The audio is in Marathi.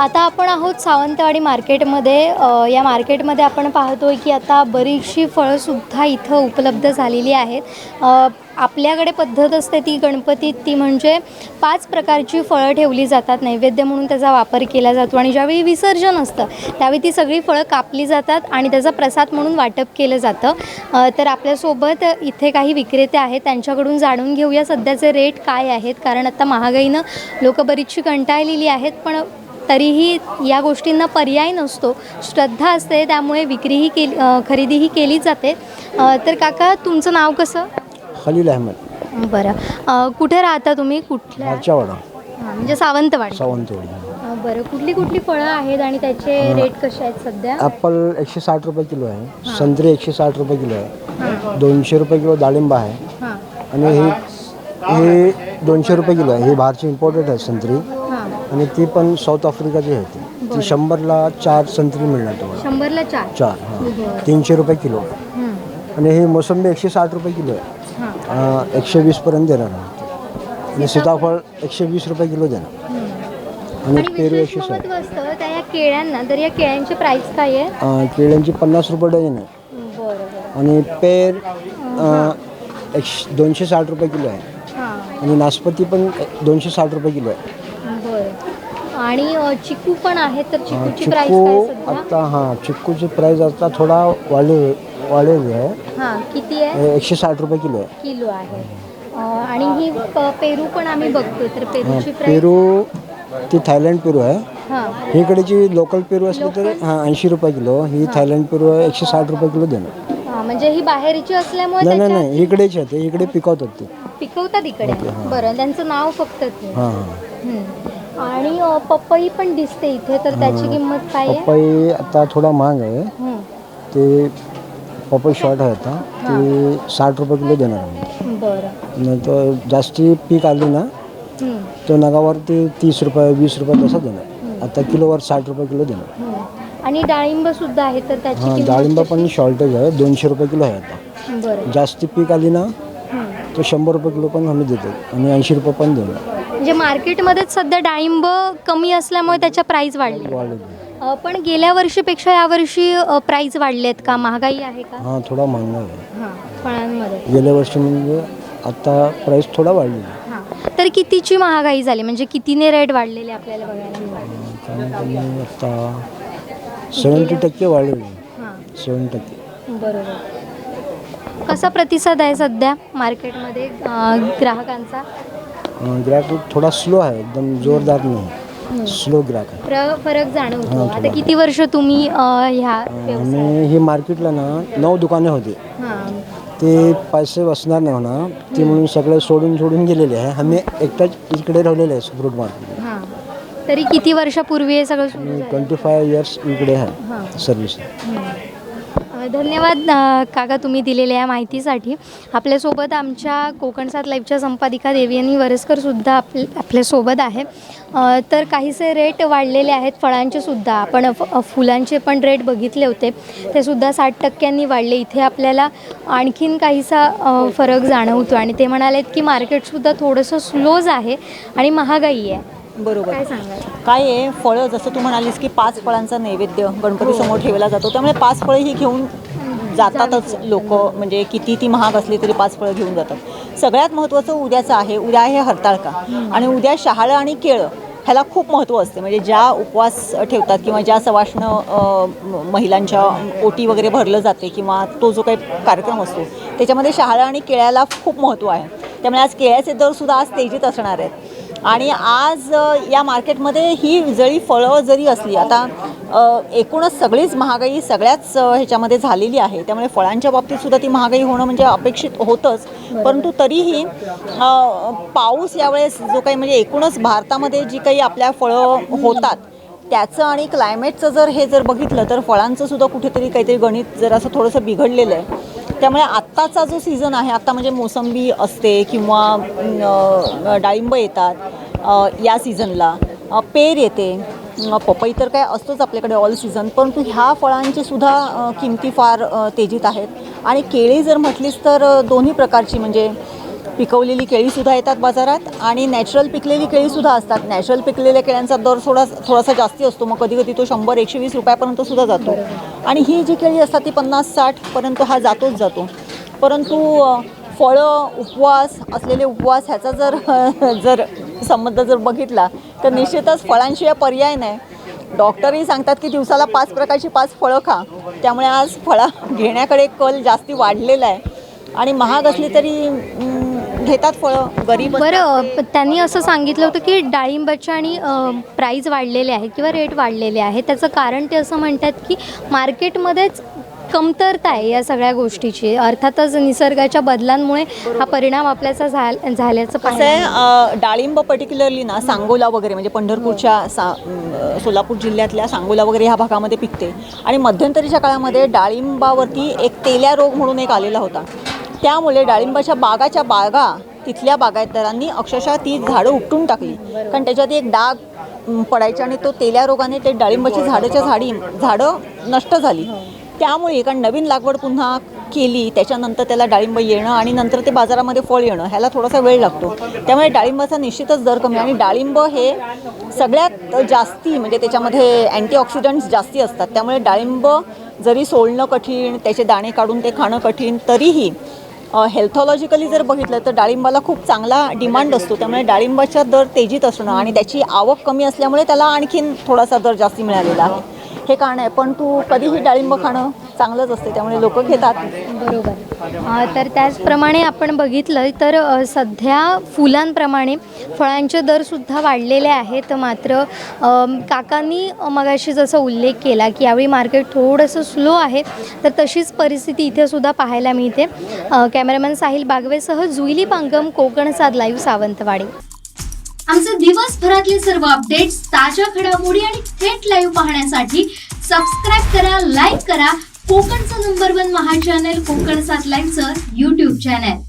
आता आपण आहोत सावंतवाडी मार्केटमध्ये. या मार्केटमध्ये आपण पाहतोय की आता बरीचशी फळंसुद्धा इथं उपलब्ध झालेली आहेत. आपल्याकडे पद्धत असते ती गणपतीत, ती म्हणजे 5 प्रकारची फळं ठेवली जातात, नैवेद्य म्हणून त्याचा वापर केला जातो आणि ज्यावेळी विसर्जन असतं त्यावेळी ती सगळी फळं कापली जातात आणि त्याचा प्रसाद म्हणून वाटप केलं जातं. तर आपल्यासोबत इथे काही विक्रेते आहेत, त्यांच्याकडून जाणून घेऊया सध्याचे रेट काय आहेत. कारण आता महागाईनं लोकं बरीचशी कंटाळलेली आहेत, पण तरीही या गोष्टींना पर्याय नसतो, श्रद्धा असते, त्यामुळे खरेदीही केली जाते. तर काका, तुमचं नाव कसं? खलील अहमद. बरं, कुठे राहता तुम्ही? कुठल्या? मार्चावाडा. म्हणजे सावंतवाडी. बरं, कुठली कुठली फळं आहेत आणि त्याचे रेट कसे आहेत सध्या? ॲपल 160 रुपये किलो आहे, संत्री 160 रुपये किलो आहे, 200 रुपये किलो डाळिंब आहे आणि हे 200 रुपये किलो आहे. ही बाहेरची इम्पोर्टेड आहे संत्री आणि ती पण साऊथ आफ्रिकाची आहे. ती 100ला 4 संत्री मिळणार तुम्हाला. 100ला 4? हां, 300 रुपये किलो. आणि ही मोसंबी 160 रुपये किलो आहे, 120पर्यंत देणार आहे. आणि सीताफळ 120 रुपये किलो देणार. आणि पेरू 160. त्या या केळ्यांना, तर या केळ्यांची प्राईस काय आहे? केळ्यांची 50 रुपये डझन आहे. बरं. आणि पेर 260 रुपये किलो आहे. आणि नाशपती पण 260 रुपये किलो आहे. बरं. आणि चिकू पण आहे, तर चिकूची प्राईस काय सध्या? आता चिक्कूची प्राईस आता थोडा वाढलेली आहे. किती आहे? 160 रुपये किलो आहे. किलो आहे. आणि ही पेरू पण आम्ही बघतो, तर पेरूची प्राईस? पेरू ती थायलंड पेरू आहे. हां. इकडेची लोकल पेरू असली तर 80 रुपये किलो. ही थायलंड पेरू आहे, 160 रुपये किलो देणार. म्हणजे ही बाहेरची असल्यामुळे? नाही, इकडेच आहे ते, इकडे पिकवतात ते. पिकवतात इकडे? बरं, त्यांचं नाव फक्त ते. आणि पपई पण दिसते इथे, तर त्याची किंमत काय आहे? पपई आता थोडा महाग आहे. ते पपई शॉर्ट आहे आता, ते 60 रुपये किलो देणार आम्ही. बरं. नाही तर जास्ती पीक आली ना तर नगावरती 30 रुपये 20 रुपये तसं देणार. आता किलोवर 60 रुपये किलो देणार. आणि डाळिंब सुद्धा आहे, तर त्याची किंमत? डाळिंब पण शॉर्टेज आहे, 200 रुपये किलो आहे आता. बरं. जास्ती पीक आली ना तर 100 रुपये किलो पण आम्ही देतो आणि 80 रुपये पण देणार. म्हणजे मार्केटमध्येच सध्या डाळिंब कमी असल्यामुळे त्याच्या प्राईस वाढले. पण गेल्या वर्षीपेक्षा यावर्षी प्राईस वाढले आहेत का? महागाई आहे का? थोडा महाग आहे फळांमध्ये. गेल्या वर्षी म्हणजे आता प्राईस थोडा वाढलेला. तर कितीची महागाई झाली, म्हणजे कितीने रेट वाढलेले आपल्याला बघायला मिळाले? आता 70% वाढलेली. 70%. बरोबर. कसा प्रतिसाद आहे सध्या मार्केटमध्ये ग्राहकांचा? ग्राहक थोडा स्लो आहे, एकदम जोरदार नाही, स्लो ग्राहक आहे. फरक जाणवतो. आता किती वर्ष तुम्ही ह्या आम्ही ही मार्केटला ना 9 दुकाने होती. ते पैसे बसणार नाही म्हणा ती म्हणून सगळे सोडून गेलेले आहे. आम्ही एकटाच इकडे राहिलेले आहे फ्रूट मार्केट. तरी किती वर्षापूर्वी हे सगळं? 25 इयर्स इकडे आहे सर्व्हिस. धन्यवाद काका, तुम्ही दिलेल्या या माहितीसाठी. आपल्यासोबत आमच्या कोकण 7 लाईव्हच्या संपादिका देवयानी वरसकरसुद्धा आपल्यासोबत आहे. तर काहीसे रेट वाढलेले आहेत फळांचे सुद्धा. आपण फुलांचे पण रेट बघितले होते, ते सुद्धा 60% वाढले. इथे आपल्याला आणखीन काहीसा फरक जाणवतो आणि ते म्हणालेत की मार्केटसुद्धा थोडंसं स्लोज आहे आणि महागाई आहे. बरोबर. काय सांगाल? काय आहे, फळं जसं तू म्हणालीस की 5 फळांचा नैवेद्य गणपतीसमोर ठेवला जातो, त्यामुळे 5 फळं ही घेऊन जातातच लोक. म्हणजे किती ती महाग असली तरी 5 फळं घेऊन जातात. सगळ्यात महत्त्वाचं उद्याचं आहे. उद्या आहे हरताळका आणि उद्या शहाळं आणि केळं ह्याला खूप महत्त्व असते. म्हणजे ज्या उपवास ठेवतात किंवा ज्या सवाष्ण महिलांच्या ओटी वगैरे भरलं जाते किंवा तो जो काही कार्यक्रम असतो त्याच्यामध्ये शहाळं आणि केळ्याला खूप महत्त्व आहे. त्यामुळे आज केळ्याचे दरसुद्धा आज तेजीत असणार आहेत. आणि आज या मार्केटमध्ये ही जळी फळं जरी असली, आता एकूणच सगळीच महागाई सगळ्याच ह्याच्यामध्ये झालेली आहे, त्यामुळे फळांच्या बाबतीतसुद्धा ती महागाई होणं म्हणजे अपेक्षित होतंच. परंतु तरीही पाऊस यावेळेस जो काही म्हणजे एकूणच भारतामध्ये जी काही आपल्या फळं होतात त्याचं आणि क्लायमेटचं जर बघितलं तर फळांचं सुद्धा कुठेतरी काहीतरी गणित जर असं थोडंसं बिघडलेलं आहे. त्यामुळे आत्ताचा जो सीझन आहे, आत्ता म्हणजे मोसंबी असते किंवा डाळिंब येतात या सीझनला, पेर येते, पपई तर काय असतोच आपल्याकडे ऑल सीझन. परंतु ह्या फळांची सुद्धा किमती फार तेजीत आहेत. आणि केळी जर म्हटलीस तर दोन्ही प्रकारची, म्हणजे पिकवलेली केळीसुद्धा येतात बाजारात आणि नॅचरल पिकलेली केळीसुद्धा असतात. नॅचरल पिकलेल्या केळ्यांचा दर थोडासा जास्ती असतो, मग कधी कधी तो 100-120 रुपयापर्यंत सुद्धा जातो. आणि ही जी केळी असतात ती 50-60 पर्यंत हा जातोच जातो. परंतु फळं, उपवास असलेले उपवास ह्याचा जर संबंध जर बघितला तर निश्चितच फळांशिवाय पर्याय नाही. डॉक्टरही सांगतात की दिवसाला 5 प्रकारची 5 फळं खा. त्यामुळे आज फळं घेण्याकडे कल जास्ती वाढलेला आहे आणि महाग असली तरी घेतात फळं गरीब. बरं, त्यांनी असं सांगितलं होतं की डाळिंबाच्या आणि प्राईस वाढलेले आहेत किंवा रेट वाढलेले आहेत. त्याचं कारण ते असं म्हणतात की मार्केटमध्येच कमतरता आहे या सगळ्या गोष्टीची. अर्थातच निसर्गाच्या बदलांमुळे हा परिणाम आपल्याचा झाल्याचं कसं पाहायला आहे, डाळिंब पर्टिक्युलरली ना सांगोला वगैरे म्हणजे पंढरपूरच्या सोलापूर जिल्ह्यातल्या सांगोला वगैरे ह्या भागामध्ये पिकते. आणि मध्यंतरीच्या काळामध्ये डाळिंबावरती एक तेल्या रोग म्हणून एक आलेला होता. त्यामुळे डाळिंबाच्या बागा तिथल्या बागायतदारांनी अक्षरशः ती झाडं उपटून टाकली, कारण त्याच्यात एक डाग पडायचे आणि तो तेल्या रोगाने ते डाळिंबाची झाडं नष्ट झाली. त्यामुळे कारण नवीन लागवड पुन्हा केली त्याच्यानंतर त्याला डाळिंब येणं आणि नंतर ते बाजारामध्ये फळ येणं ह्याला थोडासा वेळ लागतो. त्यामुळे डाळिंबाचा निश्चितच दर कमी. आणि डाळिंब हे सगळ्यात जास्ती म्हणजे त्याच्यामध्ये अँटीऑक्सिडंट्स जास्ती असतात. त्यामुळे डाळिंब जरी सोलणं कठीण, त्याचे दाणे काढून ते खाणं कठीण, तरीही हेल्थॉलॉजिकली जर बघितलं तर डाळिंबाला खूप चांगला डिमांड असतो. त्यामुळे डाळिंबाचा दर तेजीत असणं आणि त्याची आवक कमी असल्यामुळे त्याला आणखीन थोडासा दर जास्ती मिळालेला आहे, हे कारण आहे. पण कधीही डाळिंब खाणं चांगलंच असते, त्यामुळे लोक घेतात. बरोबर. तर त्याचप्रमाणे आपण बघितलं तर सध्या फुलांप्रमाणे फळांचे दरसुद्धा वाढलेले आहेत. मात्र काकांनी मगाशी जसा उल्लेख केला की यावेळी मार्केट थोडंसं स्लो आहे, तर तशीच परिस्थिती इथे सुद्धा पाहायला मिळते. कॅमेरामॅन साहिल बागवेसह जुईली पांगम, कोकण साद लाईव्ह, सावंतवाडी. आमचे दिवसभरातले सर्व अपडेट्स, ताज्या घडामोडी आणि थेट लाईव्ह पाहण्यासाठी सबस्क्राईब करा, लाईक करा कोकणचं नंबर 1 महा चॅनल कोकण सात लाईव्हचं YouTube चॅनल.